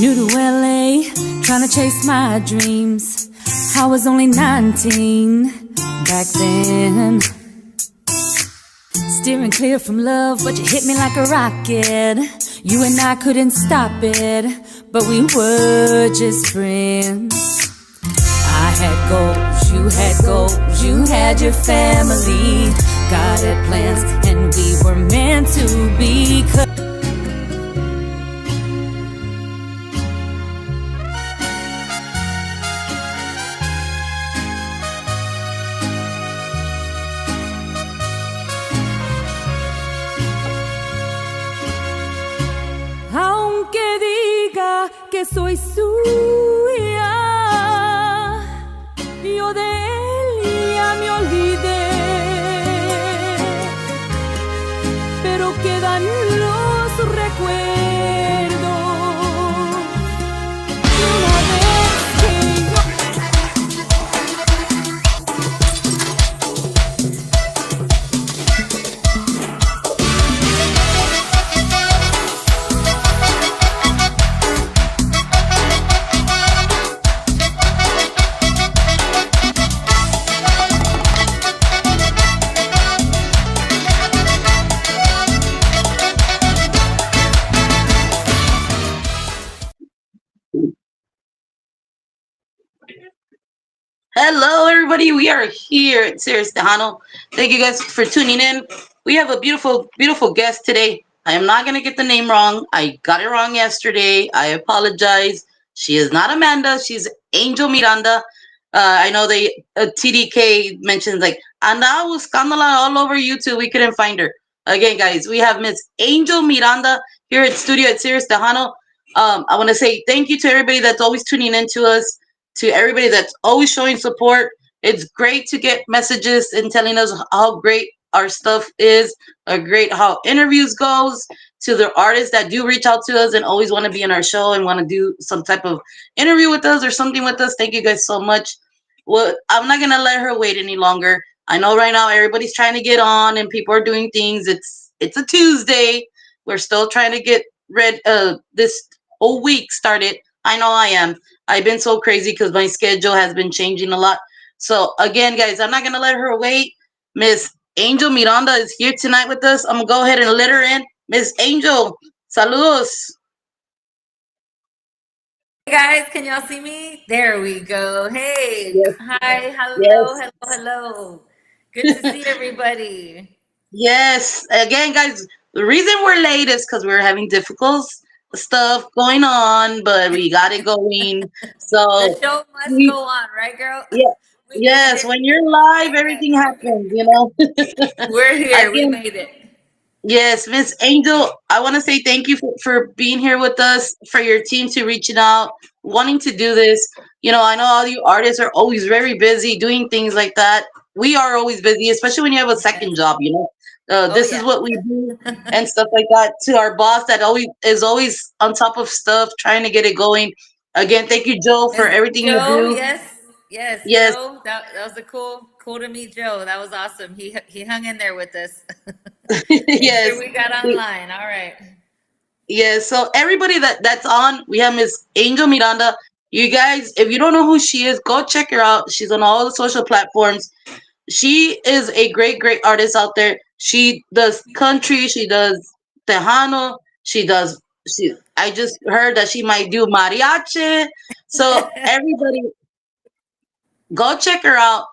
New to LA, trying to chase my dreams. I was only 19 back then. Steering clear from love, but you hit me like a rocket. You and I couldn't stop it, but we were just friends. I had goals, you had goals, you had your family. God had plans, and we were meant to be. Aunque diga que soy suya, yo de él ya me olvidé, pero quedan los recuerdos de una vez que yo... Hello, everybody. We are here at Serious Tejano. Thank you guys for tuning in. We have a beautiful, beautiful guest today. I am not going to get the name wrong. I got it wrong yesterday. I apologize. She is not Amanda. She's Angel Miranda. I know they TDK mentions like anda buscándola all over YouTube. We couldn't find her. Again, guys, we have Miss Angel Miranda here at studio at Serious Tejano. I want to say thank you to everybody that's always tuning in to us, to everybody that's always showing support. It's great to get messages and telling us how great our stuff is, great how interviews goes, to the artists that do reach out to us and always want to be in our show and want to do some type of interview with us or something with us. Thank you guys so much. Well, I'm not gonna let her wait any longer. I know right now everybody's trying to get on and people are doing things. It's a Tuesday. We're still trying to get this whole week started. I know I am. I've been so crazy because my schedule has been changing a lot. So again, guys, I'm not gonna let her wait. Miss Angel Miranda is here tonight with us. I'm gonna go ahead and let her in. Miss Angel, saludos. Hey guys, can y'all see me? There we go. Hey, Yes, hi, hello, yes, hello, hello. Good to see everybody. yes. Again, guys, the reason we're late is because we're having difficult stuff going on, but we got it going. The So show must we, go on, right, girl? yeah, We yes. did it. When you're We live, made everything it. happens. You know. We're here. We Again, made it. yes, Miss Angel, I want to say thank you for being here with us, for your team to reaching out, wanting to do this. You know, I know all you artists are always very busy doing things like that. We are always busy, especially when you have a second Yes. job, you know. Oh This is yeah. what we do and stuff like that. To our boss that always is always on top of stuff, trying to get it going. Again, thank you, Joe, for Miss everything you Joe, do. yes. Yes, Yes, Joe. That was a cool to meet Joe. That was awesome. He hung in there with us. Make sure yes. we got online. All right. Yeah, so everybody that's on, we have Miss Angel Miranda. You guys, if you don't know who she is, go check her out. She's on all the social platforms. She is a great, great artist out there. She does country, she does tejano, she does she I just heard that she might do mariachi. So everybody go check her out.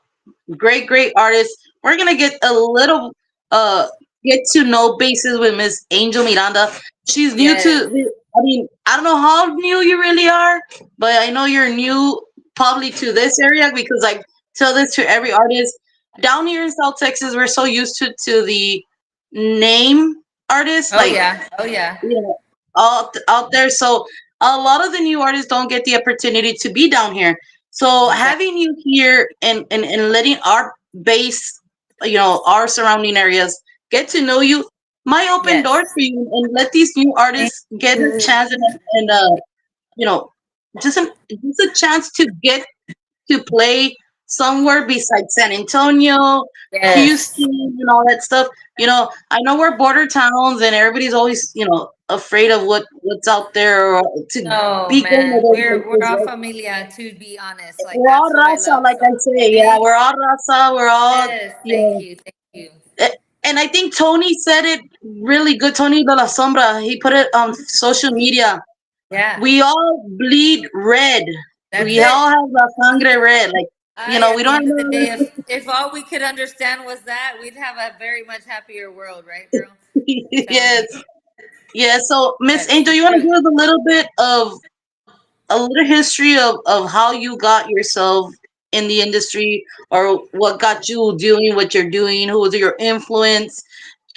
Great, great artist. We're gonna get a little uh get to know basis with Miss Angel Miranda. She's new Yes. to I mean, I don't know how new you really are, but I know you're new probably to this area because I tell this to every artist. Down here in South Texas, we're so used to the name artists, Oh like yeah. Oh yeah. you know, out there. So a lot of the new artists don't get the opportunity to be down here. So Exactly. having you here and letting our base, our surrounding areas get to know you might open Yes. doors for you and let these new Thank artists get a you. chance and you know, just a chance to get to play somewhere besides San Antonio, Yes. Houston, and all that stuff. I know we're border towns and everybody's always, afraid of what's out there or to No, be going to man, those we're places. all Right? familia, to be honest. Like We're all that's who I raza, love. like So I say. Yeah, thank we're all raza. We're all, yes, you thank know. you, thank you. And I think Tony said it really good. Tony de la Sombra. He put it on social media. Yeah, We all bleed red. that's We all it. have la sangre red. Like, At we the don't end of the know. day, if all we could understand was that, we'd have a very much happier world, right, girl? I'm telling Yes. you. Yeah. So, Miss That's Angel, you want to true. give us a little bit of a little history of how you got yourself in the industry or what got you doing what you're doing? Who was your influence?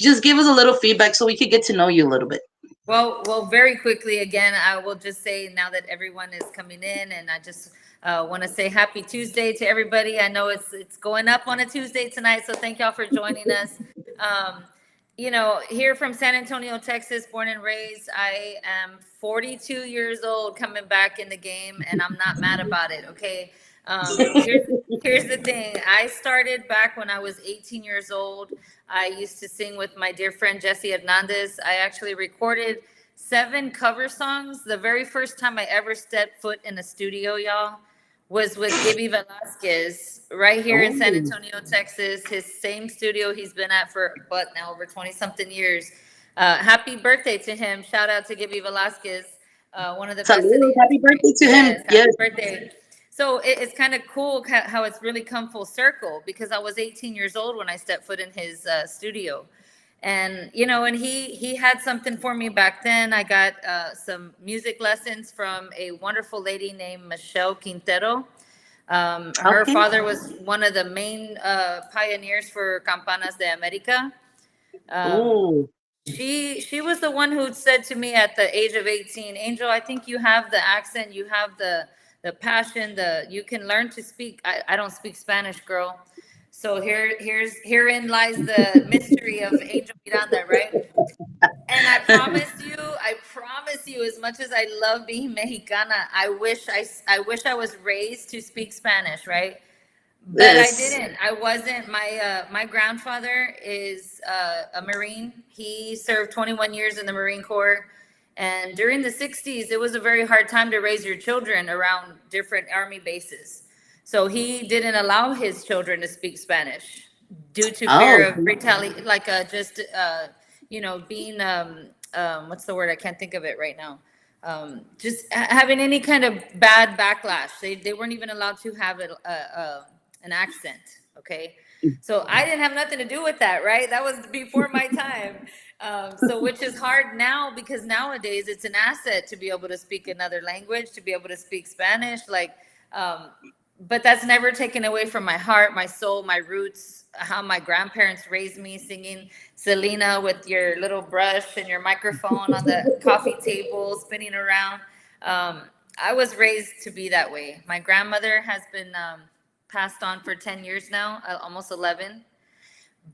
Just give us a little feedback so we could get to know you a little bit. Well, very quickly again, I will just say now that everyone is coming in, and I just want to say happy Tuesday to everybody. I know it's going up on a Tuesday tonight, so thank y'all for joining us. Um, here from San Antonio, Texas, born and raised. I am 42 years old, coming back in the game, and I'm not mad about it. Okay, here's the thing. I started back when I was 18 years old. I used to sing with my dear friend Jesse Hernandez. I actually recorded 7 cover songs. The very first time I ever stepped foot in a studio, y'all, was with Gibby Velasquez right here in San Oh, Antonio, Texas. His same studio he's been at for but now over 20 something years. Happy birthday to him. Shout out to Gibby Velasquez, one of the best in the salud. Happy industry. birthday to him. Yes, happy Yes. birthday. So it's kind of cool how it's really come full circle because I was 18 years old when I stepped foot in his studio. And and he had something for me back then. I got some music lessons from a wonderful lady named Michelle Quintero. Her Okay. father was one of the main pioneers for Campanas de America. Um, Oh, she was the one who said to me at the age of 18, Angel, I think you have the accent, you have the passion, you can learn to speak. I don't speak Spanish, girl. So herein lies the mystery of Angel Miranda, right? And I promise you, as much as I love being Mexicana, I wish I was raised to speak Spanish, right? But I yes. didn't. I wasn't. My grandfather is a Marine. He served 21 years in the Marine Corps, and during the 60s, it was a very hard time to raise your children around different army bases. So he didn't allow his children to speak Spanish due to fear Oh, of retaliation, like just being what's the word? I can't think of it right now. Just having any kind of bad backlash. They weren't even allowed to have an accent. Okay. So I didn't have nothing to do with that, right? That was before my time. So which is hard now because nowadays it's an asset to be able to speak another language, to be able to speak Spanish. Um, but that's never taken away from my heart, my soul, my roots, how my grandparents raised me singing Selena with your little brush and your microphone on the coffee table spinning around. Um, I was raised to be that way. My grandmother has been passed on for 10 years now, almost 11.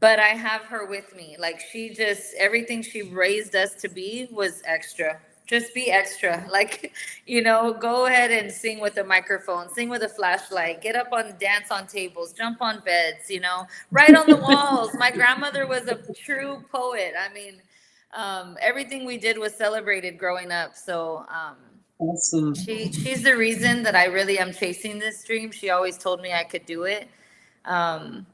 But I have her with me. Like she just, everything she raised us to be was extra. Just be extra. Like, go ahead and sing with a microphone, sing with a flashlight, get up on dance on tables, jump on beds, write on the walls. My grandmother was a true poet. I mean, everything we did was celebrated growing up. So, awesome. she's the reason that I really am chasing this dream. She always told me I could do it. Um,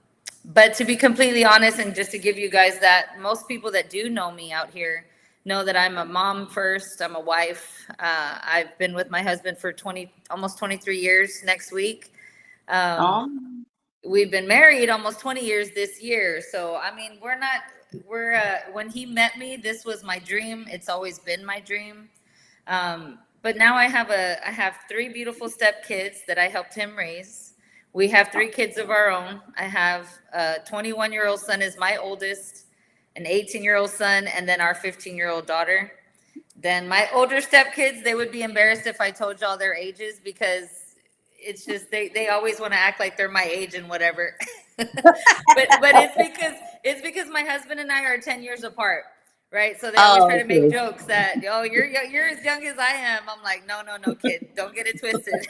but to be completely honest, and just to give you guys that, most people that do know me out here know that I'm a mom first. I'm a wife. I've been with my husband for almost 23 years next week. Um, Oh, we've been married almost 20 years this year. So, I mean, when he met me, this was my dream. It's always been my dream. But now I have 3 beautiful step kids that I helped him raise. We have 3 kids of our own. I have a 21-year-old son is my oldest, an 18-year-old son, and then our 15-year-old daughter. Then my older stepkids, they would be embarrassed if I told y'all their ages because it's just they always want to act like they're my age and whatever. But it's because my husband and I are 10 years apart. Right. So they always try oh, to make okay. jokes that, oh, you're as young as I am. I'm like, no, no, no, kid, don't get it twisted.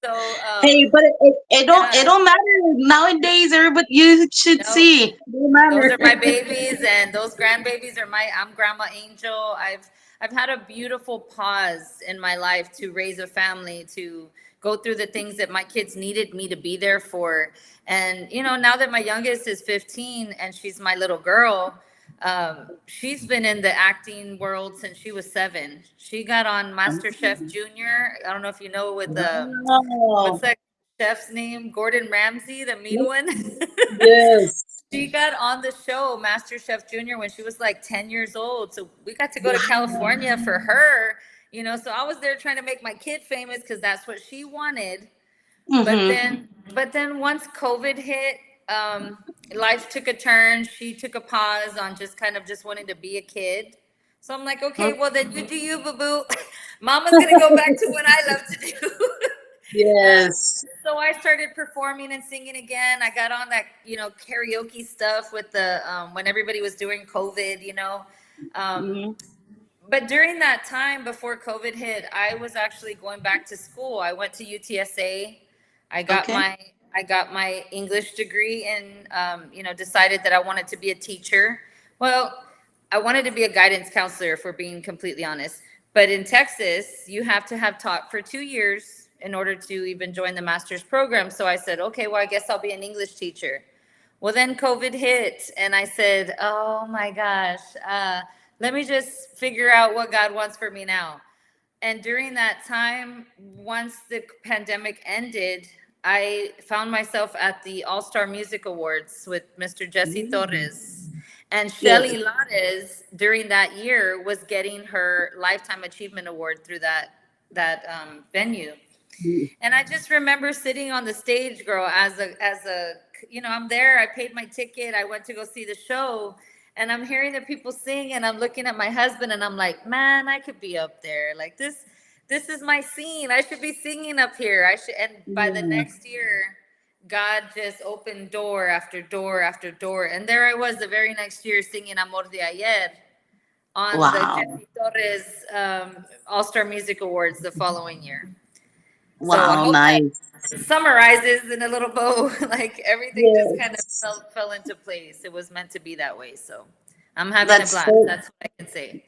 So Hey, but it yeah, don't matter nowadays. Everybody, you should no, see. It don't those matter. are my babies, and those grandbabies are my. I'm Grandma Angel. I've had a beautiful pause in my life to raise a family, to go through the things that my kids needed me to be there for. And now that my youngest is 15 and she's my little girl, she's been in the acting world since she was 7. She got on MasterChef Junior. I don't know if you know, with what's Wow. that chef's name? Gordon Ramsay, the mean one. Yes. She got on the show Master Chef Junior when she was like 10 years old. So we got to go to Wow. California for her, so I was there trying to make my kid famous because that's what she wanted. But Mm-hmm. then once COVID hit, um, life took a turn. She took a pause on just kind of just wanting to be a kid. So I'm like, okay, well then you do you, boo boo. Mama's gonna go back to what I love to do. Uh, Yes. so I started performing and singing again. I got on that, karaoke stuff with the when everybody was doing COVID. Um, Hmm. but during that time before COVID hit, I was actually going back to school. I went to UTSA. I got Okay. my I got my English degree and decided that I wanted to be a teacher. Well, I wanted to be a guidance counselor, if we're being completely honest. But in Texas, you have to have taught for 2 years in order to even join the master's program. So I said, okay, well, I guess I'll be an English teacher. Well, then COVID hit, and I said, oh my gosh, let me just figure out what God wants for me now. And during that time, once the pandemic ended, I found myself at the All Star Music Awards with Mr. Jesse Torres. And Yes. Shelly Lares, during that year, was getting her Lifetime Achievement Award through that venue. And I just remember sitting on the stage, girl, as a I'm there. I paid my ticket. I went to go see the show, and I'm hearing the people sing, and I'm looking at my husband, and I'm like, man, I could be up there. Like this. This is my scene. I should be singing up here. I should. And by the Yeah. next year, God just opened door after door after door, and there I was the very next year singing Amor de Ayer on the Wow. Jesse Torres All Star Music Awards the following year. So I Wow. hope that Nice. summarizes in a little bow. Like everything just kind of Yes. fell into place. It was meant to be that way. So I'm having a That's blast. so. That's what I can say.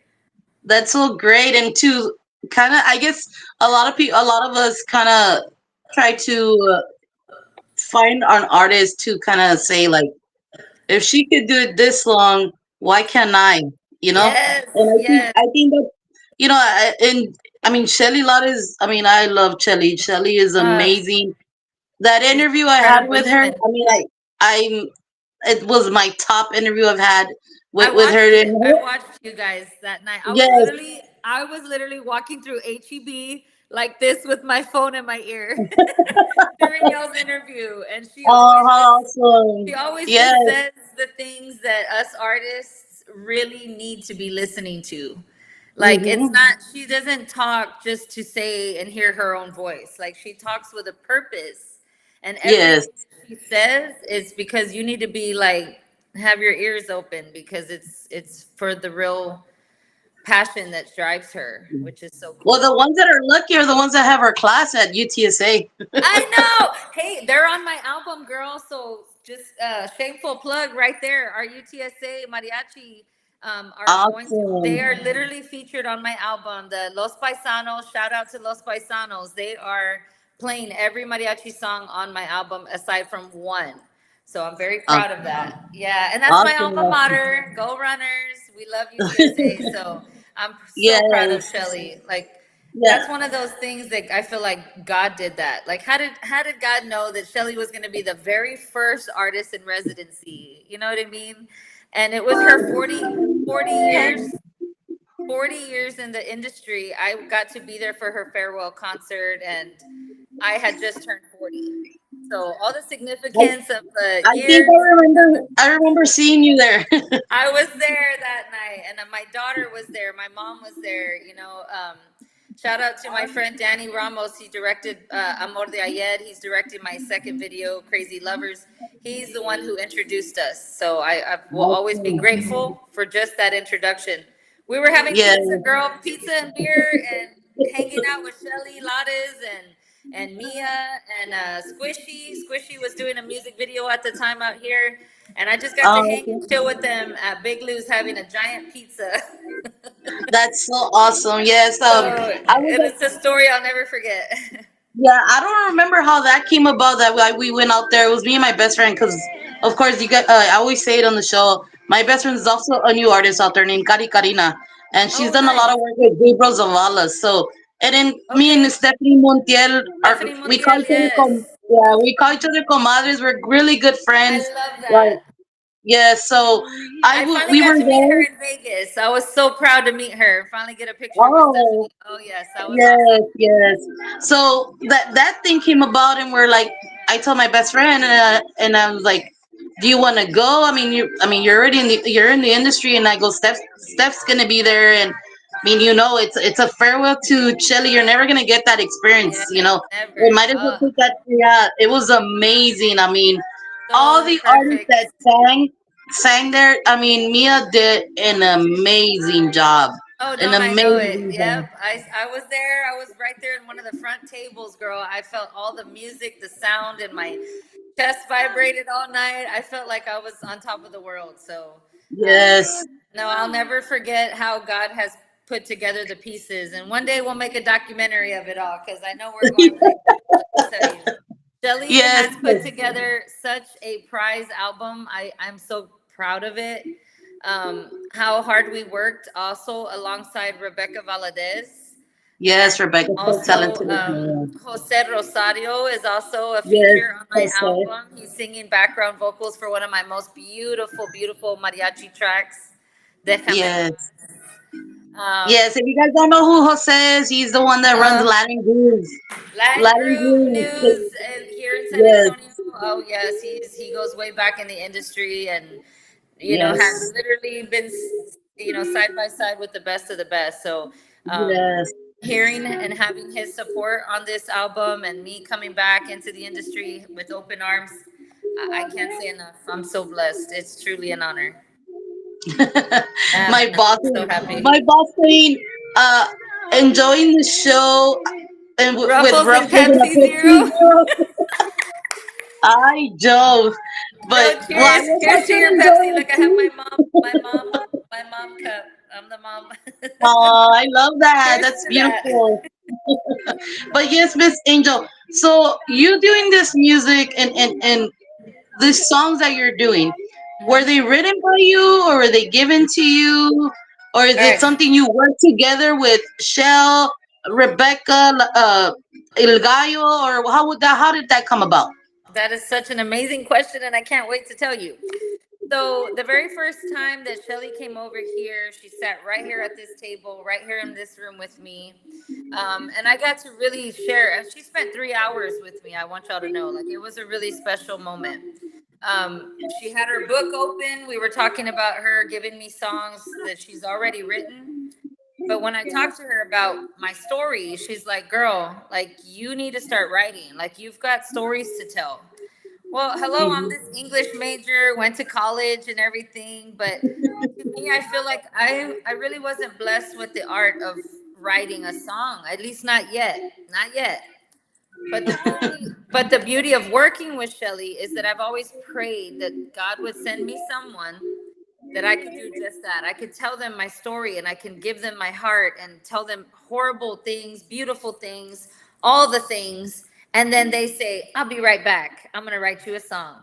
That's so great. And to kind of, I guess, a lot of us kind of try to find an artist to kind of say like, if she could do it this long, why can't I? You know. And Yes, yes. I think that and I mean, Shelly Lott is. I mean, I love Shelly. Shelly is Uh, amazing. That she's interview an I had incredible with her, human. I mean, I'm. It was my top interview I've had I with her. watched And it. I watched you guys that night. yes, I was literally walking through HEB like this with my phone in my ear during y'all's interview, and oh, how awesome! she always Yes, just says the things that us artists really need to be listening to. Like it's mm-hmm. not, she doesn't talk just to say and hear her own voice. Like she talks with a purpose. And Yes, everything that she says is because you need to be like, have your ears open because it's for the real passion that drives her, which is so well, the cool. ones that are lucky are the ones that have our class at UTSA. I know. Hey, they're on my album, girl. So just shameful plug right there. Our UTSA mariachi are going to. They Awesome. are literally featured on my album. The Los Paisanos. Shout out to Los Paisanos. They are playing every mariachi song on my album aside from one. So I'm very proud of Awesome. that. Yeah, and that's my alma Awesome. mater. Go Runners. We love UTSA. So I'm so proud of Yes. Shelly. Like Yeah. that's one of those things that I feel like God did that. Like how did God know that Shelly was going to be the very first artist in residency? You know what I mean? And it was her 40 years 40 years in the industry. I got to be there for her farewell concert, and I had just turned 40. So all the I, significance of the I think years. I remember seeing you there. I was there that night, and my daughter was there. My mom was there. Shout out to my friend Danny Ramos. He directed Amor de Ayer. He's directed my second video, Crazy Lovers. He's the one who introduced us. So I will always be Awesome. grateful for just that introduction. We were having Yeah. pizza, girl, pizza and beer, and hanging out with Shelly Lattes, and and Mia and Squishy. Squishy was doing a music video at the time out here, and I just got to hang and Okay. chill with them at Big Lou's having a giant pizza. That's so awesome. Yes. So, I was and it's a story I'll never forget. Yeah, I don't remember how that came about. That we went out there. It was me and my best friend. Because, of course, you got. I always say it on the show. My best friend is also a new artist out there named Kari Karina, and she's Oh, done a lot nice. of work with Gabriel Zavala. So, and then me and Okay. Stephanie Montiel are Stephanie we call Montiel, each other yes. yeah, we call each other comadres. We're really good I friends. love Like, that. yeah. So I finally we got were to meet her there. in Vegas. I was so proud to meet her. Finally get a picture with Oh. Stephanie. Oh, yes, that was Yes, awesome. yes. So that thing came about, and we're like, I told my best friend, and I was like, "Do you want to go? I mean, you're in the industry." And I go, Steph's gonna be there, and I mean, it's a farewell to Chile. You're never gonna get that experience, Yes, you know. We never. might as well Oh, take that. Yeah, it was amazing. I mean, all so the artists perfect. that sang there. I mean, Mia did an amazing job. Oh, An don't I know it? amazing job. Yep. I was there. I was right there in one of the front tables, girl. I felt all the music, the sound, and my chest vibrated all night. I felt like I was on top of the world. So, um, Yes. no, I'll never forget how God has put together the pieces. And one day we'll make a documentary of it all because I know we're going to. Let me tell you. Shelly Yes, has put together such a prize album. I'm so proud of it. How hard we worked also alongside Rebecca Valadez. yes, And Rebecca's so also, talented as well. Jose Rosario is also a Yes, feature on my Jose. album. He's singing background vocals for one of my most beautiful, beautiful mariachi tracks, Déjame Yes. Más. Um, Yes, if you guys don't know who Jose is, he's the one that runs uh-huh. Latin Grooves. Latin Latin Groove Grooves. News and here in San Yes, Antonio. Oh yes, he goes way back in the industry and has yes, literally been side by side with the best of the best. So yes. hearing and having his support on this album and me coming back into the industry with open arms, I can't say enough. I'm so blessed. It's truly an honor. my I'm boss, so happy. my boss saying, uh, enjoying the show and with Ruffles and Ruffles and a Pepsi Pepsi Zero. Zero. I joke, but No, well, I cheers. guess I Cheers to should your enjoy Pepsi. it Look, I have too. my mom cup. I'm the mom. Oh, I love that. Cheers That's to that. beautiful. But yes, Miss Angel. So you doing this music and the songs that you're doing, were Mhm. they written by you or were they given to you? Or is All it right. something you work together with Shell, Rebecca, El Gallo, or how did that come about? That is such an amazing question, and I can't wait to tell you. So, the very first time that Shelly came over here, she sat right here at this table, right here in this room with me. And I got to really share. And she spent 3 hours with me. I want y'all to know. Like, it was a really special moment. She had her book open. We were talking about her giving me songs that she's already written. But when I talked to her about my story, she's like, girl, like, you need to start writing. Like, you've got stories to tell. Well, hello, I'm this English major, went to college and everything, but to me, I feel like I really wasn't blessed with the art of writing a song, at least not yet, not yet. But the beauty of working with Shelly is that I've always prayed that God would send me someone that I could do just that. I could tell them my story and I can give them my heart and tell them horrible things, beautiful things, all the things. And then they say, I'll be right back. I'm gonna write you a song.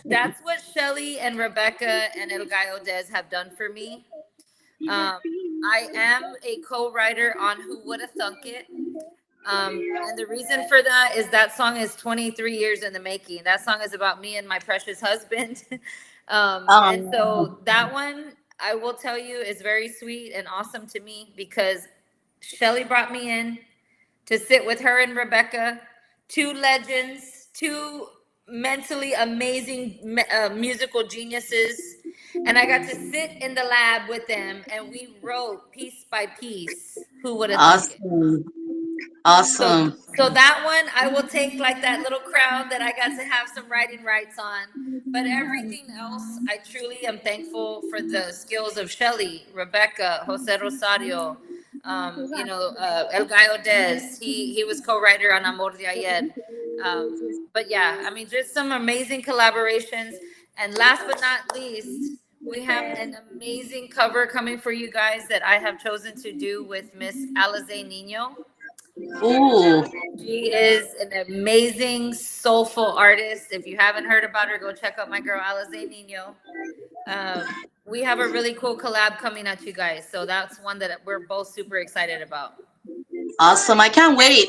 That's what Shelly and Rebecca and El Gallo Des have done for me. Um, I am a co-writer on Who Would Have Thunk It. And the reason for that is that song is 23 years in the making. That song is about me and my precious husband. And Um, so that one, I will tell you, is very sweet and awesome to me because Shelly brought me in to sit with her and Rebecca, two legends, two mentally amazing musical geniuses. And I got to sit in the lab with them and we wrote piece by piece Who Would Have Thunk It. awesome, So awesome. so that one I will take like that little crown that I got to have some writing rights on. But everything else, I truly am thankful for the skills of Shelly, Rebecca, Jose Rosario. El Gallo Des, he was co-writer on Amor de Ayer. But yeah, I mean, just some amazing collaborations. And last but not least, we have an amazing cover coming for you guys that I have chosen to do with Miss Alize Nino. Ooh, She is an amazing soulful artist. If you haven't heard about her, go check out my girl Alize Nino. We have a really cool collab coming at you guys, so that's one that we're both super excited about. awesome! I can't And wait.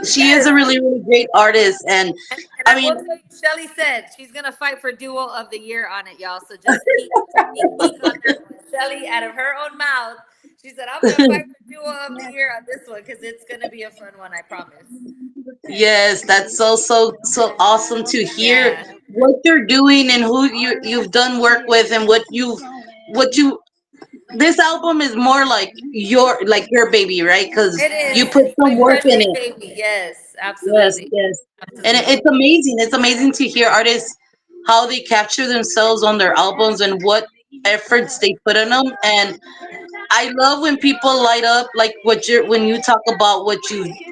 She is a yes, really really great artist, and and I I will mean, tell you, Shelly said she's gonna fight for Duo of the Year on it, y'all. So just sneak peek on that one. Shelly, out of her own mouth, she said, "I'm gonna fight for Duo of the Year on this one because it's gonna be a fun one, I promise." yes, that's so awesome to hear Yeah, what you're doing and who you've done work with and what you. This album is more like your baby, right? Because it you is. put It's some my work in precious it. baby. Yes, Yes, absolutely, yes. And absolutely. it's amazing. It's amazing to hear artists how they capture themselves on their albums and what efforts they put in them. And I love when people light up like what you're when you talk about what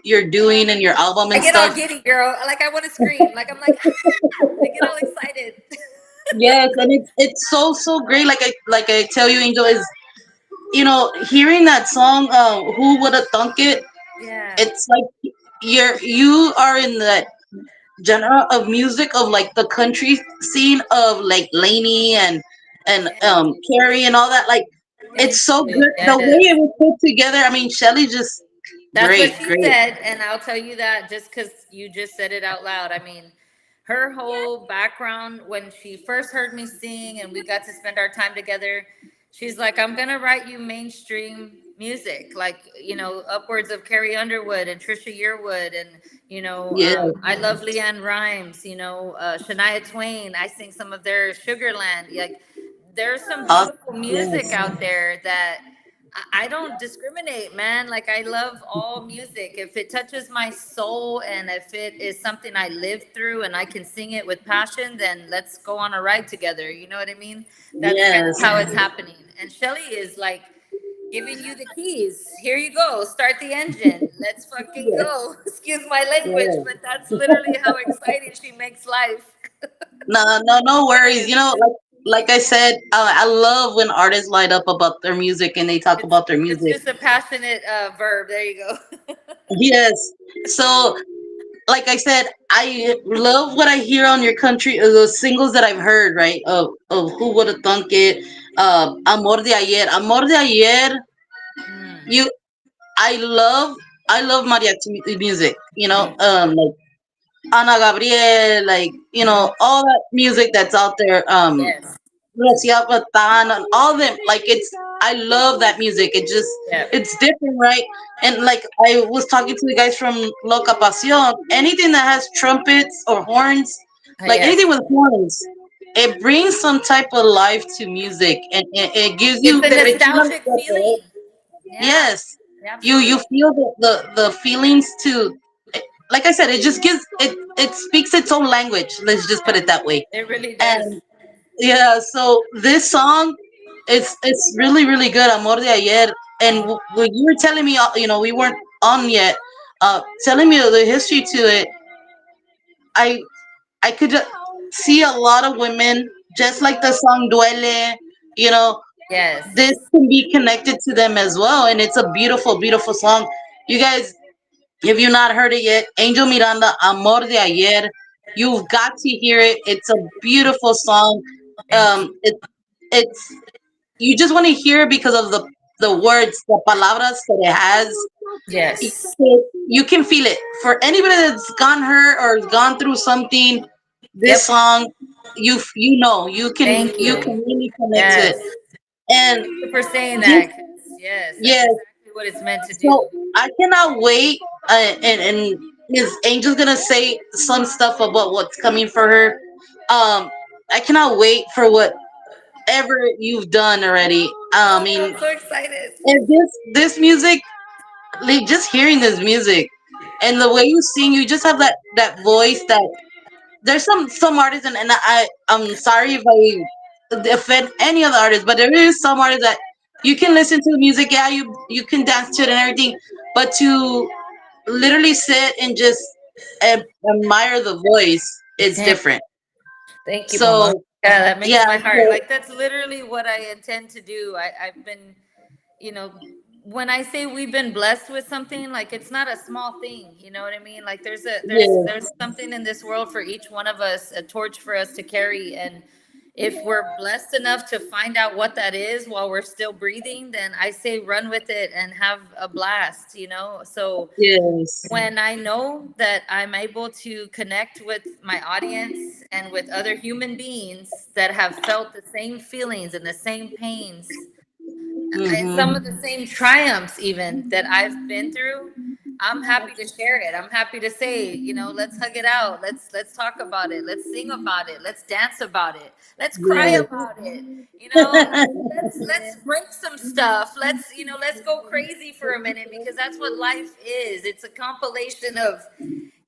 you're doing in your album I and get all stuff. giddy, girl. Like I want to scream. Like I'm like, ah! I get all excited. Yes, and it's so great. Like I tell you, Angel, is hearing that song, "Who Would Have Thunk It." Yeah, It's like you are in that genre of music of like the country scene of like Lainey and yes, Carrie and all that. Like it's thank so you. good the way Yes. it was put together. I mean, Shelly just That's what great, she great. said, and I'll tell you that just because you just said it out loud. I mean, her whole background when she first heard me sing and we got to spend our time together, she's like, "I'm gonna write you mainstream music, like upwards of Carrie Underwood and Trisha Yearwood, and Yeah, I love Leanne Rhymes, Shania Twain. I sing some of their Sugarland, like." There's some awesome. beautiful music Yes, out there that I don't discriminate, man. Like I love all music. If it touches my soul and if it is something I lived through and I can sing it with passion, then let's go on a ride together. You know what I mean? That's kind of yes, how it's happening. And Shelly is like giving you the keys. Here you go. Start the engine. Let's fucking yes, go. Excuse my language, yes. but that's literally how exciting she makes life. No worries. Yes. Like I said, I love when artists light up about their music and they talk It's about their it's music. just a passionate verb. There you go. Yes. So like I said, I love what I hear on your country, the singles that I've heard, right? Of Who Would Have Thunk It, Amor de Ayer. Amor de Ayer, Mm, you, I love, I love mariachi music, thank like Ana Gabriel, like, you. all that music that's out there, Yes. Rosia Patan, and all them, like I love that music. Yeah. It's different, right? And like I was talking to the guys from Loca Pasión, anything that has trumpets or horns, like Yes. anything with horns, it brings some type of life to music, and it gives It's you a te rechinan nostalgic los ojos. feeling. Yeah. Yes, you Absolutely. feel the feelings to. Like I said, it just gives it speaks its own language. Let's just put Yeah. it that way. It really does. And yeah, so this song, it's really really good, Amor de Ayer. And Thank when you were telling me, we weren't on yet, telling me the history to it, I I could see a lot of women, just like the song Duele, you know, this Yes. can be connected to them as well, and it's a beautiful, beautiful song. You guys, if you've not heard it yet, Angel Miranda, Amor de Ayer, you've got to hear it. It's a beautiful song. Thank you. It's you just want to hear it because of the words, the palabras that it has. Yes. You can feel it. For anybody that's gone hurt or gone through something, this Yep. song, you can Thank you you. can really connect to it. Yes. And Thank you for saying this, that. 'Cause, yes, that's yes. exactly what it's meant to So do. I cannot wait. And Miss Angel's gonna say some stuff about what's coming for her. I cannot wait for whatever you've done already. I Oh, mean, I'm so excited. and this music, like just hearing this music and the way you sing, you just have that voice that there's some artists, and I'm sorry if I offend any other artist, but there is some artists that You can listen to the music, yeah, you can dance to it and everything, but to literally sit and just admire the voice, it's Yeah. different. Thank you, Mama. So Yeah, that makes yeah, my heart so like that's literally what I intend to do. I've been, you know, when I say we've been blessed with something, like it's not a small thing. You know what I mean? Like there's yeah, something in this world for each one of us, a torch for us to carry, and if we're blessed enough to find out what that is while we're still breathing, then I say run with it and have a blast. So yes, when I know that I'm able to connect with my audience and with other human beings that have felt the same feelings and the same pains and some of the mm-hmm. same triumphs even that I've been through, I'm happy to share it. I'm happy to say, let's hug it out. Let's talk about it. Let's sing about it. Let's dance about it. Let's cry Yes. about it. Let's break some stuff. Let's go crazy for a minute because that's what life is. It's a compilation of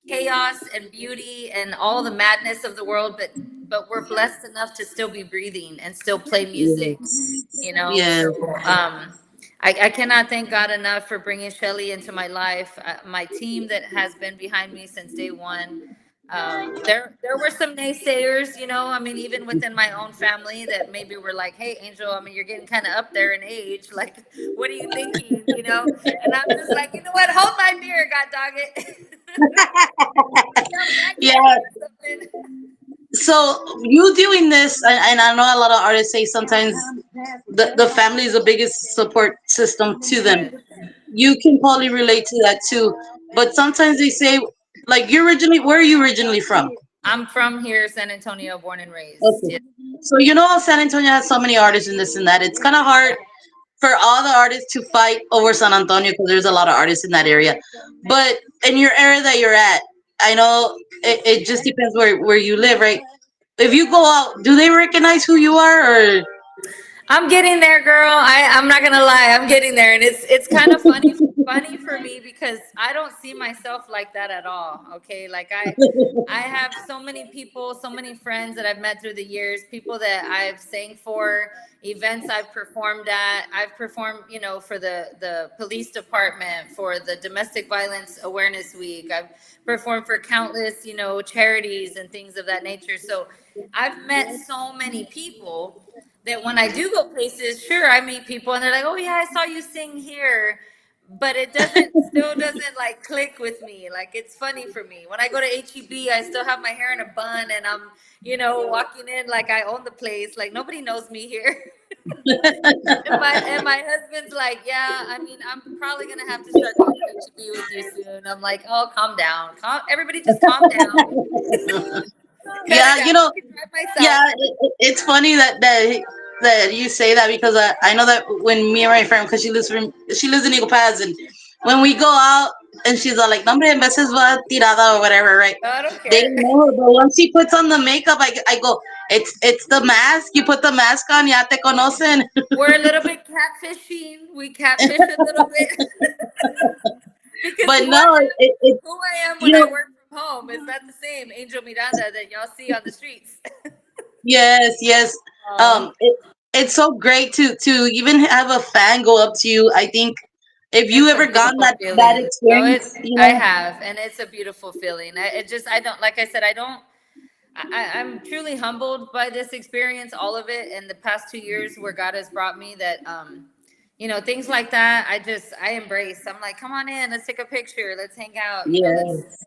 chaos and beauty and all the madness of the world, but we're blessed enough to still be breathing and still play music, Yes. so I cannot thank God enough for bringing Shelly into my life, my team that has been behind me since day one. There were some naysayers, I mean, even within my own family that maybe were like, "Hey, Angel, I mean, you're getting kind of up there in age. Like, what are you thinking?" And I'm just like, you know what? Hold my beer, God dog it. I can't Yeah. hear something. So you doing this, and I know a lot of artists say sometimes the family is the biggest support system to them. Yes. You can probably relate to that too. But sometimes they say, like, where are you originally from? I'm from here, San Antonio, born and raised. Okay. Yes. So you know how San Antonio has so many artists and this and that. It's kind of hard for all the artists to fight over San Antonio because there's a lot of artists in that area. But in your area that you're at, I know it just depends where you live, right? If you go out, do they recognize who you are, or I'm getting there, girl. I'm not gonna lie, I'm getting there, and it's kind of funny for me because I don't see myself like that at all. Okay, like I have so many people, so many friends that I've met through the years, people that I've sang for, events I've performed at. I've performed, for the police department, for the Domestic Violence Awareness Week. I've performed for countless, charities and things of that nature. So I've met so many people that when I do go places, sure, I meet people and they're like, "Oh yeah, I saw you sing here," but it still doesn't like click with me. Like it's funny for me when I go to HEB, I still have my hair in a bun and I'm, walking in like I own the place. Like nobody knows me here. And my husband's like, "Yeah, I mean, I'm probably gonna have to start going to HEB with you soon." I'm like, "Oh, calm down, everybody, just calm down, cut it yeah, down. I can drive yeah, myself." it's funny that you say that because I know that when me and my friend, because she lives in Eagle Pass, and when we go out and she's all like, "Nombre, en veces va tirada," or whatever, right? I don't They care. don't know her, but once she puts on the makeup, I go, it's the mask. You put the mask on, ya te conocen. We're a little bit catfishing. We catfish a little bit because But no, who I am when you I know, work from home is not the same Angel Miranda that y'all see on the streets. yes, yes. Oh, It's so great to even have a fan go up to you. I think if you it's a ever gotten beautiful that feeling. No, experience, I have, and it's a beautiful feeling. I don't, like I said, I don't. I'm truly humbled by this experience, all of it, in the past 2 years where God has brought me. That things like that. I embrace. I'm like, come on in, let's take a picture, let's hang out. yes.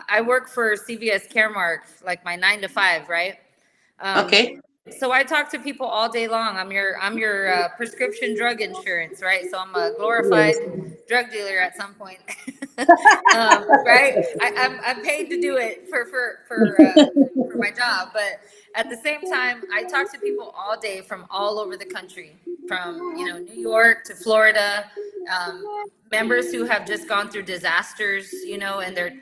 I work for CVS Caremark, like my 9 to 5, right? Um, Okay. so I talk to people all day long. I'm your prescription drug insurance, right? So I'm a Yes. glorified drug dealer at some point, right? I'm paid to do it for my job, but at the same time, I talk to people all day from all over the country, from New York to Florida. Members who have just gone through disasters, in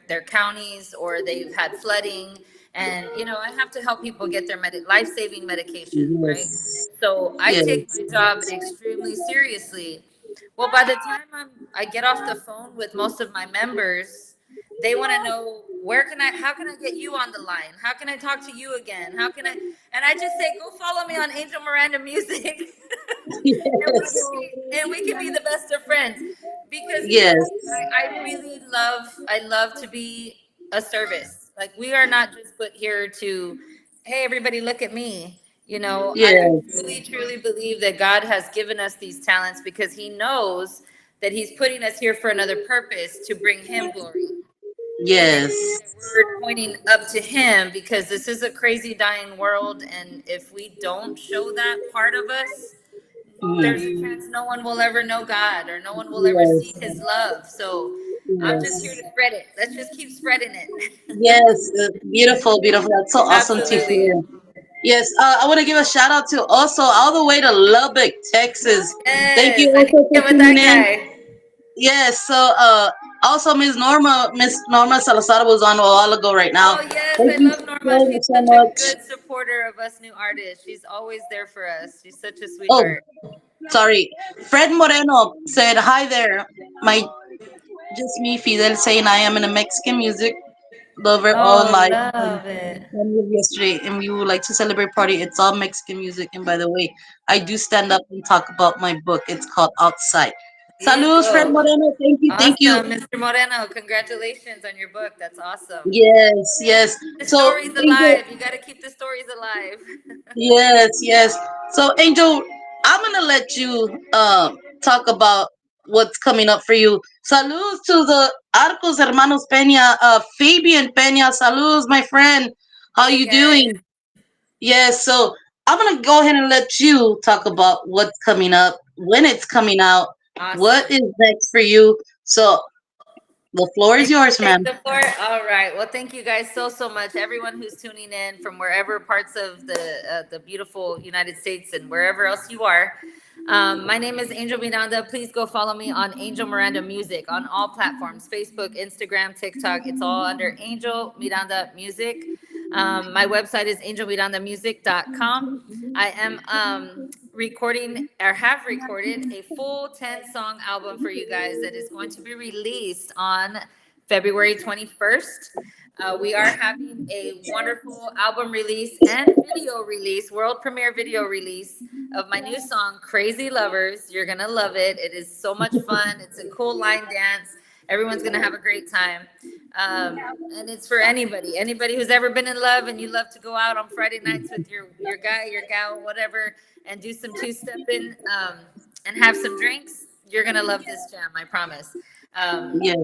their counties, or they've had flooding, and I have to help people get their life-saving medication, right? Yes. So I take Yes. my job extremely seriously. Well, by the time I get off the phone with most of my members, They want to know, how can I get you on the line? How can I talk to you again? How can I, and I just say, go follow me on Angel Miranda Music. And we can be the best of friends, because you Yes, guys, I love to be a service. Like, we are not just put here to, hey, everybody, look at me. I yes, truly believe that God has given us these talents because He knows that He's putting us here for another purpose, to bring Him glory. yes, That we're pointing up to Him, because this is a crazy, dying world. And if we don't show that part of us, there's a mhm, chance no one will ever know God, or no one will ever see yes, His love. So I'm just here to yes. spread it. Let's just keep spreading it. Yes, beautiful, beautiful. That's so awesome to Absolutely. hear. Yes, I want to give a shout out to also all the way to Lubbock, Texas. Thank you Yes, I need also to for get with tuning that in. guy. Yes, so also Miss Norma Salazar was on a while ago right now. Oh, yes, Thank I you love Norma. so, She's so such a much. good supporter of us new artists. She's always there for us. She's such a Oh, sweetheart. sorry. Fred Moreno said, "Hi there. My just me, Fidel, saying I am in a Mexican music lover all Oh, life. love it. Yesterday, and we would like to celebrate party. It's all Mexican music. And by the way, I do stand up and talk about my book. It's called Outside. Saludos, Fred Lindo. Moreno. Thank you, thank you. Awesome, Mr. Moreno. Congratulations on your book. That's awesome. Yes, yes. The So, story's Angel, alive. You got to keep the stories alive. yes, yes. So, Angel, I'm gonna let you talk about what's coming up for you. Saludos to the Arcos Hermanos Peña, Fabian Peña. Saludos, my friend. How Hey, you guys. doing? Yes, so I'm gonna go ahead and let you talk about what's coming up, when it's coming out, what Awesome. is next for you. So the floor is Take yours, take ma'am. the floor. All right. Well, thank you guys so much. Everyone who's tuning in from wherever parts of the beautiful United States and wherever else you are. My name is Angel Miranda. Please go follow me on Angel Miranda Music on all platforms: Facebook, Instagram, TikTok. It's all under Angel Miranda Music. My website is angelmirandamusic.com. I am recording, or have recorded, a full 10-song album for you guys that is going to be released on February 21st. We are having a wonderful album release and video release, world premiere video release of my new song, Crazy Lovers. You're going to love it. It is so much fun. It's a cool line dance. Everyone's going to have a great time. And it's for anybody who's ever been in love and you love to go out on Friday nights with your guy, your gal, whatever, and do some two-stepping, and have some drinks. You're going to love this jam, I promise. Um, Yes,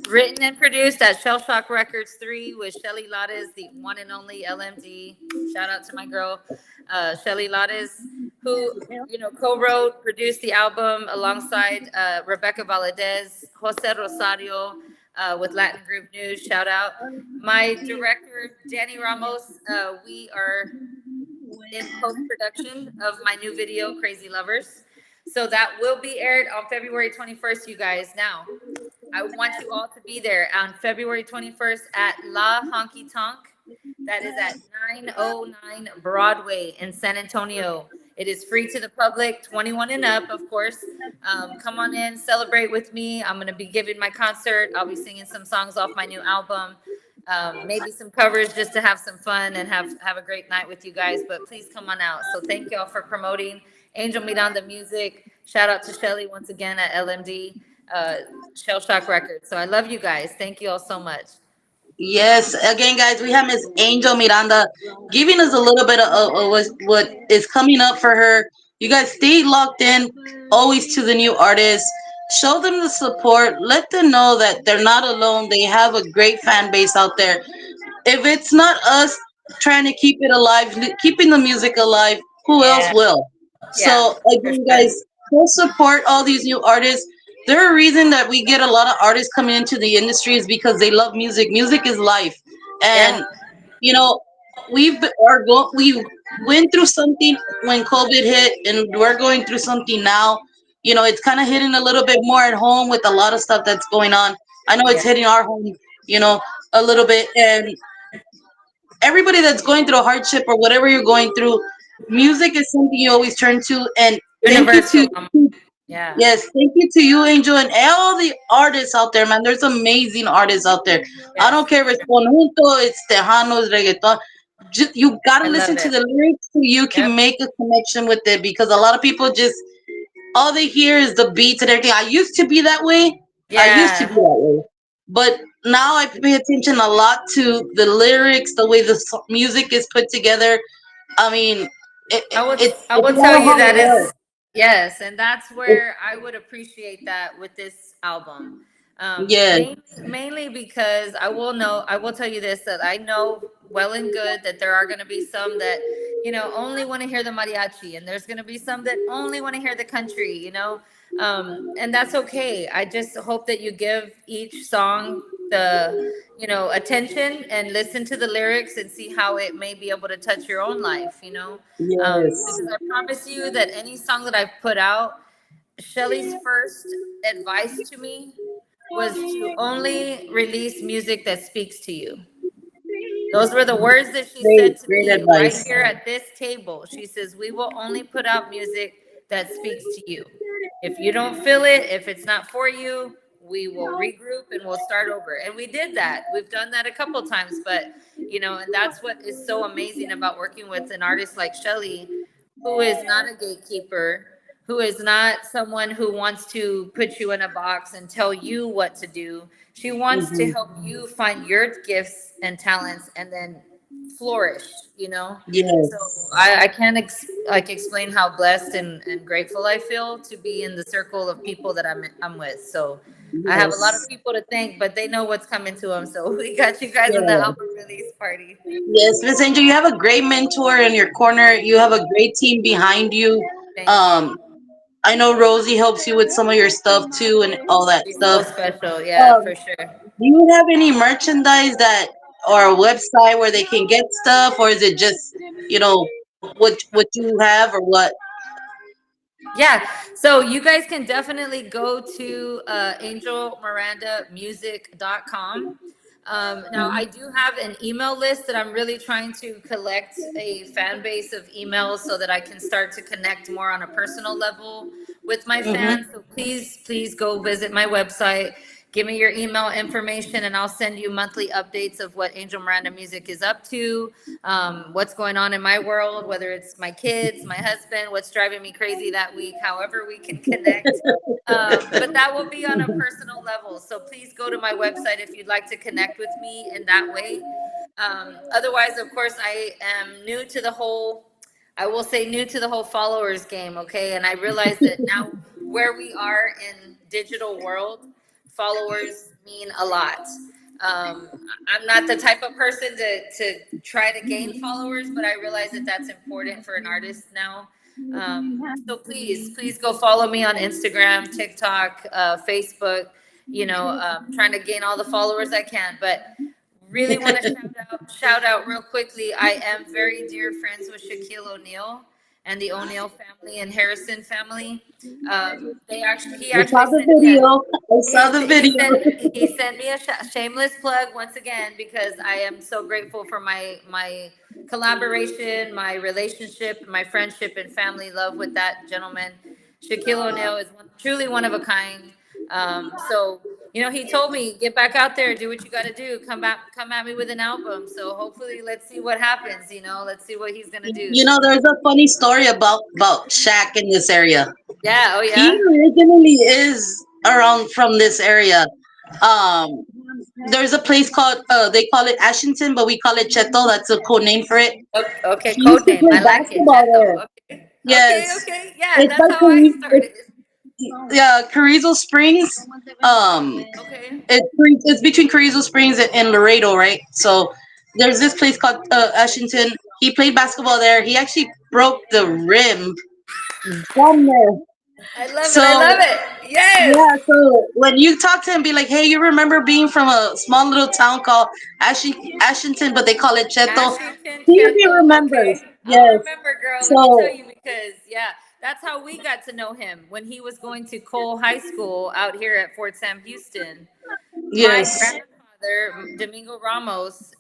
Written and produced at Shell Shock Records 3 with Shelly Lattes, the one and only LMD. Shout out to my girl, Shelly Lattes, who, co-wrote, produced the album alongside Rebecca Valadez, Jose Rosario, with Latin Group News. Shout out. My director, Danny Ramos. We are in post-production of my new video, Crazy Lovers. So that will be aired on February 21st, you guys. Now, I want you all to be there on February 21st at La Honky Tonk. That is at 909 Broadway in San Antonio. It is free to the public, 21 and up, of course. Come on in, celebrate with me. I'm going to be giving my concert. I'll be singing some songs off my new album. Maybe some covers just to have some fun and have a great night with you guys. But please come on out. So thank y'all for promoting Angel Miranda Music. Shout out to Shelly once again at LMD, uh, Shell Shock Records. So I love you guys. Thank you all so much. yes. Again, guys, we have Miss Angel Miranda giving us a little bit of what is coming up for her. You guys stay locked in, always to the new artists. Show them the support. Let them know that they're not alone. They have a great fan base out there. If it's not us trying to keep it alive, keeping the music alive, who else Yeah, will? yeah, So for again, sure. guys, go support all these new artists. There a reason that we get a lot of artists coming into the industry is because they love music. Music is life, Yeah, and you know we went through something when COVID hit, and we're going through something now. It's kind of hitting a little bit more at home with a lot of stuff that's going on. I know it's yeah. hitting our home, you know, a little bit, and everybody that's going through a hardship or whatever you're going through, music is something you always turn to. And thank you Universal. to Yeah, Yes, thank you to you, Angel, and all the artists out there, man. There's amazing artists out there. I yes, don't care for if it's sure. conjunto, it's tejanos, reggaeton. Just, you gotta I love listen to it. the lyrics so you can Yep. make a connection with it because a lot of people just all they hear is the beats and everything. I used to be that way. I used to be Yeah. that way, but now I pay attention a lot to the lyrics, the way the music is put together. I mean, I it's will not tell a you hard that work. is yes, and that's It's, where I would appreciate that with this album. yes, Mainly because I will tell you this, that I know well and good that there are going to be some that only want to hear the mariachi, and there's going to be some that only want to hear the country, and that's okay. I just hope that you give each song the attention and listen to the lyrics and see how it may be able to touch your own life, yes. because I promise you that any song that I've put out, Shelly's first advice to me was to only release music that speaks to you. Those were the words that she Great, said to great me right advice. here at this table. She says, "We will only put out music that speaks to you. If you don't feel it, if it's not for you, we will regroup and we'll start over." And we did that. We've done that a couple times, but and that's what is so amazing about working with an artist like Shelly, who is not a gatekeeper, who is not someone who wants to put you in a box and tell you what to do. She wants to Hmm. help you find your gifts and talents and then flourish, So Yes, I can't explain how blessed and grateful I feel to be in the circle of people that I'm with. So I have a lot of yes, people to thank, but they know what's coming to them. So we got you guys in the yeah. album release party. Yes, Miss Angel, you have a great mentor in your corner. Thank You have a you. great team behind you. Thank you. Um, I know Rosie helps you with some of your stuff too and all that She's so stuff. special. Yeah, Um, for sure. do you have any merchandise that or a website where they can get stuff, or is it just what you have or what? Yeah. So you guys can definitely go to angelmirandamusic.com. Now, I do have an email list that I'm really trying to collect a fan base of emails so that I can start to connect more on a personal level with my fans. Mm-hmm. So please go visit my website. Give me your email information, and I'll send you monthly updates of what Angel Miranda Music is up to, what's going on in my world, whether it's my kids, my husband, what's driving me crazy that week, however we can connect. But that will be on a personal level. So please go to my website if you'd like to connect with me in that way. Otherwise, of course, I am new to the whole, I will say new to the whole followers game, okay? And I realize that now where we are in digital world, followers mean a lot. I'm not the type of person to try to gain followers, but I realize that that's important for an artist now. So please go follow me on Instagram, TikTok, Facebook. Trying to gain all the followers I can, but really want to shout out real quickly. I am very dear friends with Shaquille O'Neal and the O'Neal family and Harrison family. He I saw actually the sent me a video. I saw the video. he sent me a shameless plug once again because I am so grateful for my collaboration, my relationship, my friendship, and family love with that gentleman. Shaquille O'Neal is truly one of a kind. So he told me, get back out there, do what you got to do, come at me with an album. So hopefully, let's see what happens. Let's see what he's gonna do. There's a funny story about Shaq in this area. Yeah. Oh He yeah. originally is around from this area. Um, there's a place called they call it Ashington, but we call it Cheto. That's a code name for it. Okay. He used Code to name. play I like it. basketball there. Cheto. Okay. Okay. Yes, Okay. Yeah. it's That's like how I It's started. yeah, Carrizo Springs. Um, Okay. it's between Carrizo Springs and Laredo, right? So there's this place called Ashington. He played basketball there. He actually broke the rim from there. I love it. I love So it. Yes. yeah, so when you talk to him, be like, "Hey, you remember being from a small little town called Ashington, but they call it Cheto." Ashington See if he Cheto. remembers. Okay. I'll Yes. remember, girl. Let me tell So you because, yeah, that's how we got to know him when he was going to Cole High School out here at Fort Sam Houston. My yes, grandfather, Domingo Ramos,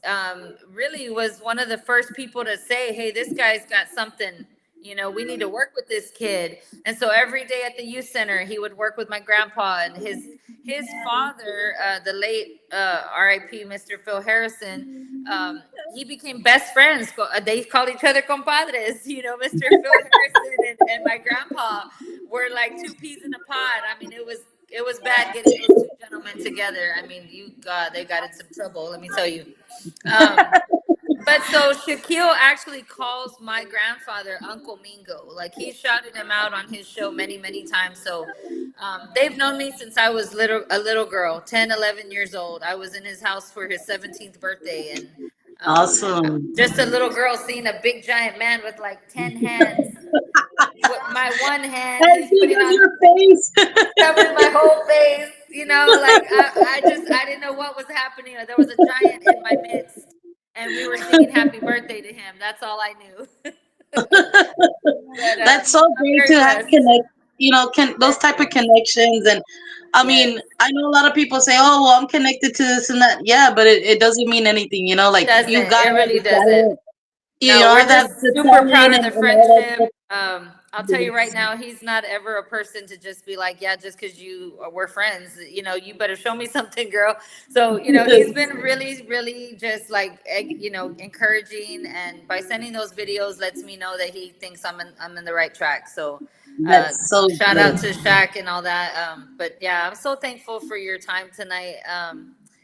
really was one of the first people to say, "Hey, this guy's got something we need to work with this kid. And so every day at the youth center, he would work with my grandpa and his father, the late R.I.P. Mr. Phil Harrison. He became best friends. They called each other compadres. Mr. Phil Harrison and my grandpa were like two peas in a pod. I mean, it was bad getting those two gentlemen together. I mean, they got in some trouble. Let me tell you. Um, but so Shaquille actually calls my grandfather Uncle Mingo. Like he shouted him out on his show many, many times. So they've known me since I was a little girl, 10, 11 years old. I was in his house for his 17th birthday. And Awesome. just a little girl seeing a big giant man with like 10 hands. With my one hand, And he's big putting on on, your face. he's covering my whole face. Like I didn't know what was happening. There was a giant in my midst, and we were singing happy birthday to him. That's all I knew. But That's so I'm great very to have blessed. can those Very type of blessed. connections. And I Yes, mean, I know a lot of people say, "Oh, well, I'm connected to this and that." Yeah, but it doesn't mean anything. it Like doesn't. you gotta It have really the doesn't. talent. You No, don't we're have to have just the super proud talent of the and all that friendship. stuff. I'll tell you right now, he's not ever a person to just be like, yeah, just because we're friends, you better show me something, girl. So, he's been really, really just like, encouraging, and by sending those videos, lets me know that he thinks I'm in the right track. So, That's so shout good. out to Shaq and all that. But yeah, I'm so thankful for your time tonight.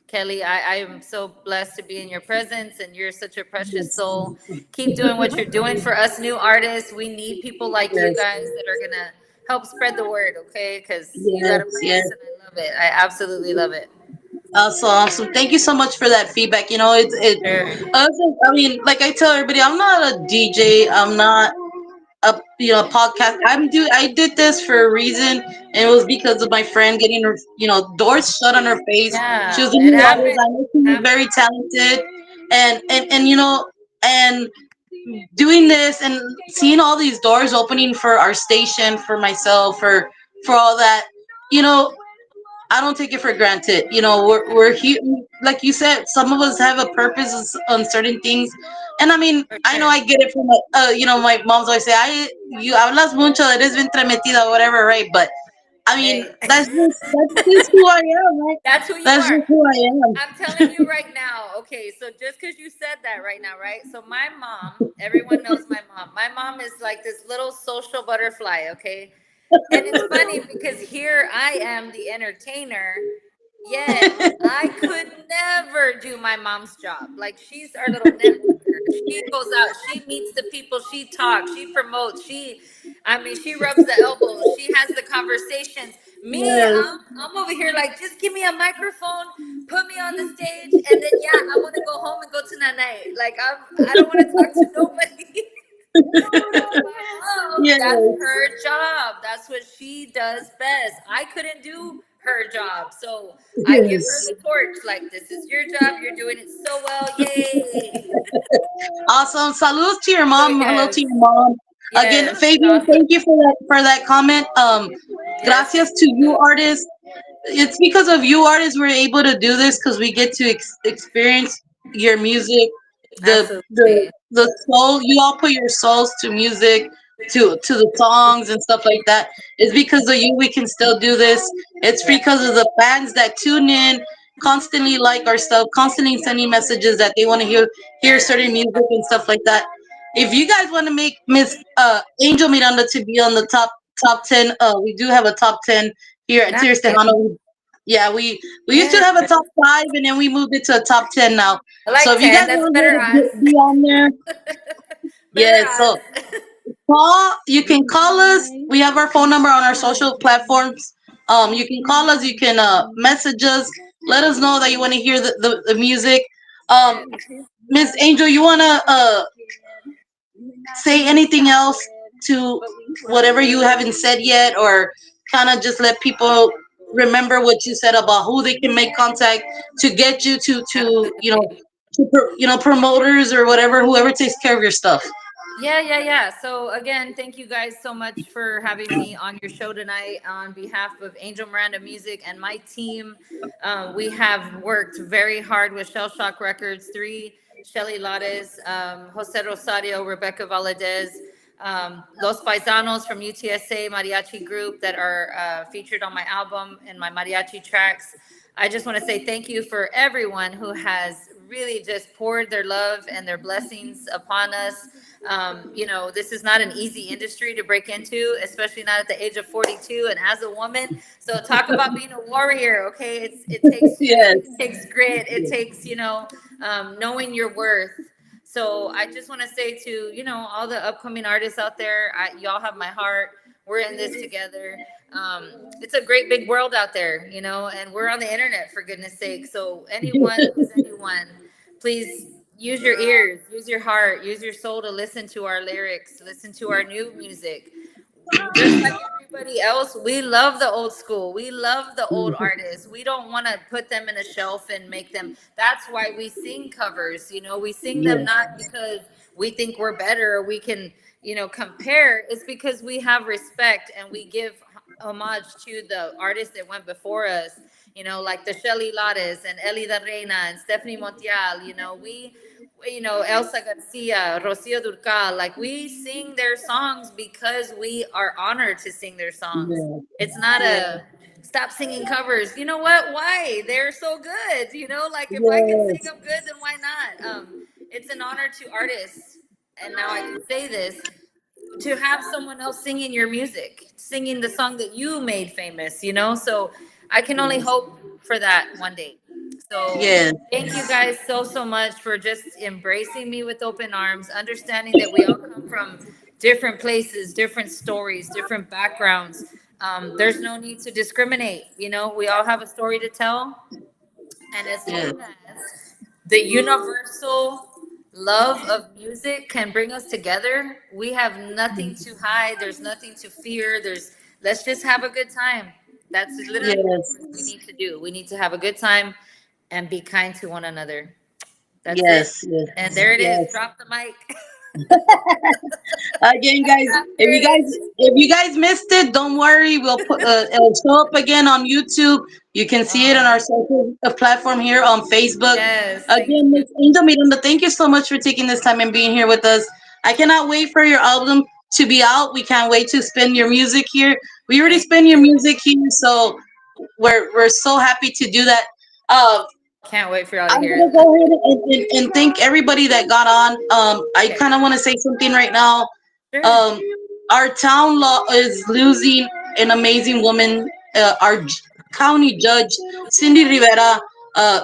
Kelly, I am so blessed to be in your presence, and you're such a precious Yes, soul. Keep doing what you're doing for us new artists. We need people like you yes, guys that are gonna help spread the word, okay? Because you got a yes, yes. purpose, and I love it. I absolutely love it. So awesome. Thank you so much for that feedback. Sure. I mean, like I tell everybody, I'm not a DJ. I'm not a podcast. I did this for a reason, and it was because of my friend getting her doors shut on her face. She was Yeah, a it new artist. happened. I know she was Happened. very talented, and and doing this and seeing all these doors opening for our station, for myself, for all that. You know, I don't take it for granted. We're here, like you said. Some of us have a purpose on certain things, and I mean, For I know sure. I get it from my mom's always say, "I you hablas mucho, eres bien tremetida," whatever, right? But I mean, Hey, that's just who I am, right? that's who you That's are. just who I am. I'm telling you right now. Okay, so just because you said that right now, right? So my mom, everyone knows my mom. My mom is like this little social butterfly. Okay, and it's funny because here I am, the entertainer, yet I could never do my mom's job. Like she's our little networker. She goes out, she meets the people, she talks, she promotes, she rubs the elbows, she has the conversations. Me, Yes. I'm over here like, just give me a microphone, put me on the stage, and then yeah, I want to go home and go to night. Like I don't want to talk to nobody. But my mom, Yes. that's her job. That's what she does best. I couldn't do her job. So I give her Yes. the torch. Like, this is your job. You're doing it so well. Yay. Awesome. Salutes to your So, mom. Hello to yes. your mom. Again, Yes. She's Fabian, awesome. thank you for that comment. Yes. Gracias to you, artists. It's because of you, artists, we're able to do this because we get to experience your music, Absolutely. the soul. You all put your souls to music, to the songs and stuff like that. It's because of you we can still do this. It's Yeah. because of the fans that tune in, constantly like our stuff, constantly sending messages that they want to hear certain music and stuff like that. If you guys want to make Miss Angel Miranda to be on the top 10, we do have a top 10 here at Tears Nice. Tejano. Yeah, we used to Yeah. have a top 5, and then we moved it to a top 10 now. I So like if you guys 10. That's want better to be odds. on there, Better yeah. So odds. you can call us. We have our phone number on our social platforms. You can call us. You can message us. Let us know that you want to hear the music. Um, Yes. Miss Angel, you want to say anything else to whatever you haven't said yet, or kind of just let people remember what you said about who they can make contact to get you to Absolutely. promoters or whatever, whoever takes care of your stuff. Yeah, yeah, yeah. So again, thank you guys so much for having me on your show tonight. On behalf of Angel Miranda Music and my team, we have worked very hard with Shell Shock Records 3, Shelly Lades, Jose Rosario, Rebecca Valadez. Los Paisanos from UTSA Mariachi Group that are featured on my album and my mariachi tracks. I just want to say thank you for everyone who has really just poured their love and their blessings upon us. This is not an easy industry to break into, especially not at the age of 42 and as a woman. So talk about being a warrior, okay? It takes strength, it Yes. takes grit, it takes knowing your worth. So I just want to say to all the upcoming artists out there, y'all have my heart. We're in this together. It's a great big world out there, and we're on the internet for goodness sake. So anyone who's anyone, please use your ears, use your heart, use your soul to listen to our lyrics, listen to our new music. Just like everybody else, we love the old school. We love the old artists. We don't want to put them in a shelf and make them. That's why we sing covers. We sing them Yes. not because we think we're better or we can, compare. It's because we have respect and we give homage to the artists that went before us. Like the Shelly Lares and Ellie the Reina and Stephanie Montiel. Elsa Garcia, Rocio Durcal, like we sing their songs because we are honored to sing their songs. Yes. It's not Yes. a stop singing covers. You know what? Why? They're so good. Like if I can sing Yes. them good, then why not? It's an honor to artists, and now I can say this, to have someone else singing your music, singing the song that you made famous. So I can only Yes. hope for that one day. So Yes. thank you guys so much for just embracing me with open arms, understanding that we all come from different places, different stories, different backgrounds. There's no need to discriminate. We all have a story to tell, and as Yes. long as the universal love of music can bring us together, we have nothing to hide. There's nothing to fear. Let's just have a good time. That's literally what we Yes. need to do. We need to have a good time and be kind to one another. That's it. Yes. And Yes. there it is. Yes. Drop the mic. Again, guys, There it is. if you guys missed it, don't worry. We'll put it'll show up again on YouTube. You can see it on our Oh, social platform here on Facebook. yes. Thank Again, you. Miss Angel Miranda, thank you so much for taking this time and being here with us. I cannot wait for your album to be out. We can't wait to spin your music here. We already Thank spin your you. music here, so we're so happy to do that. Uh, Can't wait for y'all to I'm hear gonna it. go ahead and thank everybody that got on. I Okay. kind of want to say something right now. Sure. Um, our town law is losing an amazing woman. County judge, Cindy Rivera,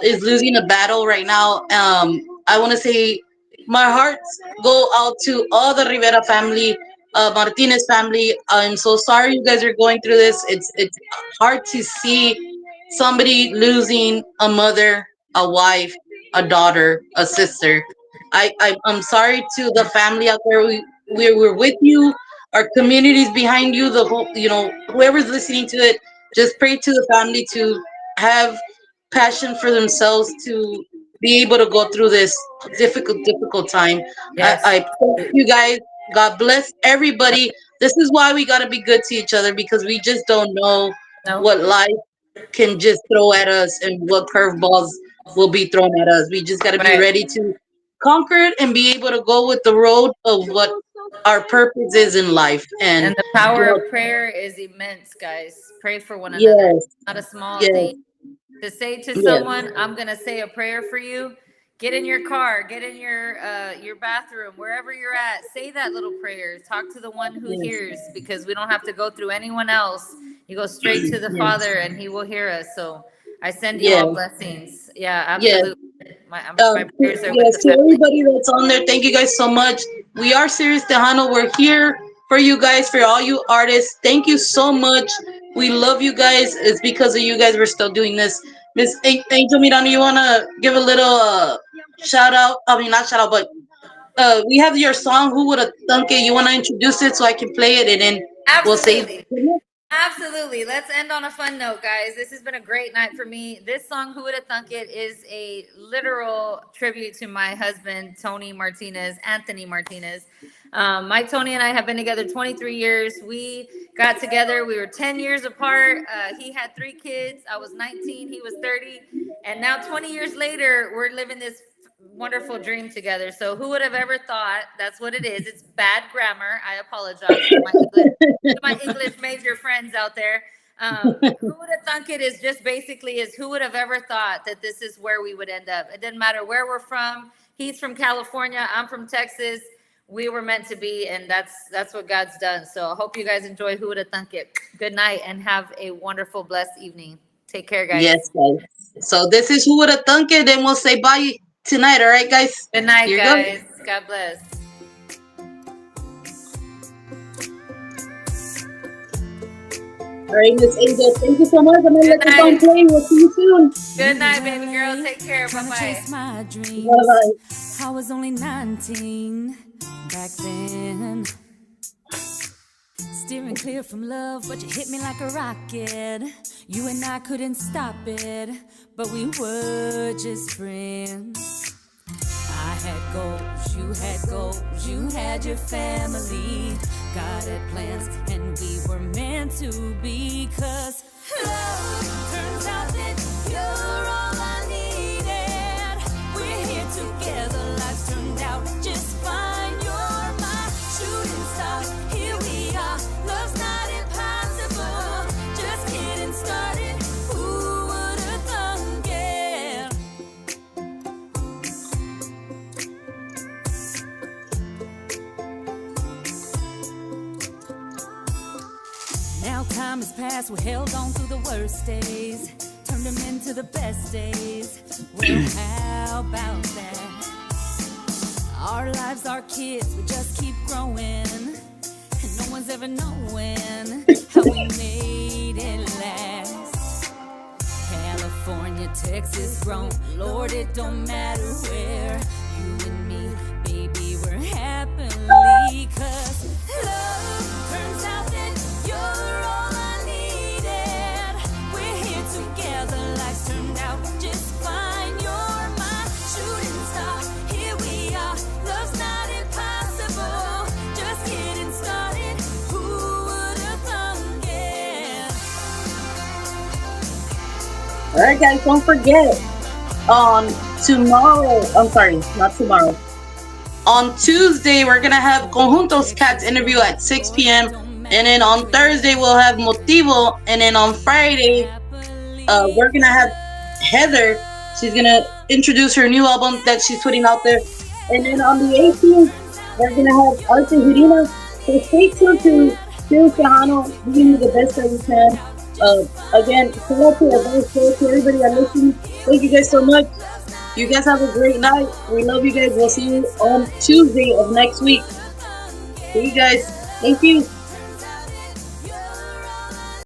is losing a battle right now. I want to say my hearts go out to all the Rivera family, Martinez family. I'm so sorry you guys are going through this. It's hard to see somebody losing a mother, a wife, a daughter, a sister. I'm sorry to the family out there. We're with you. Our community's behind you. The whole, whoever's listening to it, just pray to the family to have passion for themselves to be able to go through this difficult time. Yes. I thank you guys. God bless everybody. This is why we gotta be good to each other because we just don't know No. what life can just throw at us and what curveballs will be thrown at us. We just got to be Right. ready to conquer it and be able to go with the road of what our purpose is in life. And, And the power you know, of prayer is immense, guys. Pray for one another. yes, It's not a small yes, thing. To say to yes, someone, I'm gonna say a prayer for you. Get in your car, get in your bathroom, wherever you're at. Say that little prayer. Talk to the one who yes, hears, because we don't have to go through anyone else. You go straight to the yes, Father, and He will hear us. So I send you all yes, blessings. Yeah, yes. absolutely. My prayers are with Yes, the to family. everybody that's on there, thank you guys so much. We are Serious Tejano. We're here for you guys, for all you artists. Thank you so much. We love you guys. It's because of you guys we're still doing this. Miss Angel Miranda, you want to give a little shout out? I mean, not shout out, but we have your song, Who Would Have Thunk It? You want to introduce it so I can play it and then we'll say. Absolutely. Absolutely. Let's end on a fun note, guys. This has been a great night for me. This song, Who Would Have Thunk It, is a literal tribute to my husband, Tony Martinez, Anthony Martinez. Mike, Tony, and I have been together 23 years. We got together, we were 10 years apart. He had 3 kids. I was 19, he was 30. And now, 20 years later, we're living this wonderful dream together. So who would have ever thought? That's what it is. It's bad grammar. I apologize to my English major friends out there. Who would have thunk it is just basically is who would have ever thought that this is where we would end up. It doesn't matter where we're from. He's from California. I'm from Texas. We were meant to be, and that's what God's done. So I hope you guys enjoy Who Would Have Thunk It. Good night and have a wonderful, blessed evening. Take care, guys. Yes, guys. So this is Who Would Have Thunk It, and we'll say bye tonight. All right, guys. Good night, Here you guys. God bless. All right, Miss Angel, thank you so much. I'm gonna let Good the song night. play. We'll see you soon. Good night, baby girl. Take care. Trying to Bye-bye. chase my dreams. Bye-bye. I was only 19 back then. Steering clear from love, but you hit me like a rocket. You and I couldn't stop it, but we were just friends. I had goals, you had goals, you had your family. God had plans, and we were meant to be. 'Cause love turns out that you're all I needed. We're here together, life's turned out just fine. You're my shooting star, here we are. Love's not impossible, just getting started. Who would've thunk it? Now time has passed, we held on through the worst days, turned them into the best days. Well, how about that? Our lives, our kids, we just keep growing, and no one's ever knowing how we made it last. California, Texas, grown, Lord, it don't matter where. You and me, baby, we're happily. 'Cause love turns out that you're all I needed. We're here together, life's turned out just fine. You're my shooting star, here we are. Love's not impossible, just getting started. Who would've thunk it? All right, guys, don't forget tomorrow. I'm sorry, not tomorrow. On Tuesday, we're gonna have Conjuntos Cats interview at 6 p.m. And then on Thursday, we'll have Motivo. And then on Friday, we're gonna have Heather. She's gonna introduce her new album that she's putting out there. And then on the 18th, we're gonna have Arte Hirina. So stay tuned to Sirius Tejano, giving you the best that we can. Again, shout out to our show, to everybody that listens. Thank you guys so much. You guys have a great night. We love you guys. We'll see you on Tuesday of next week. See you guys. Thank you.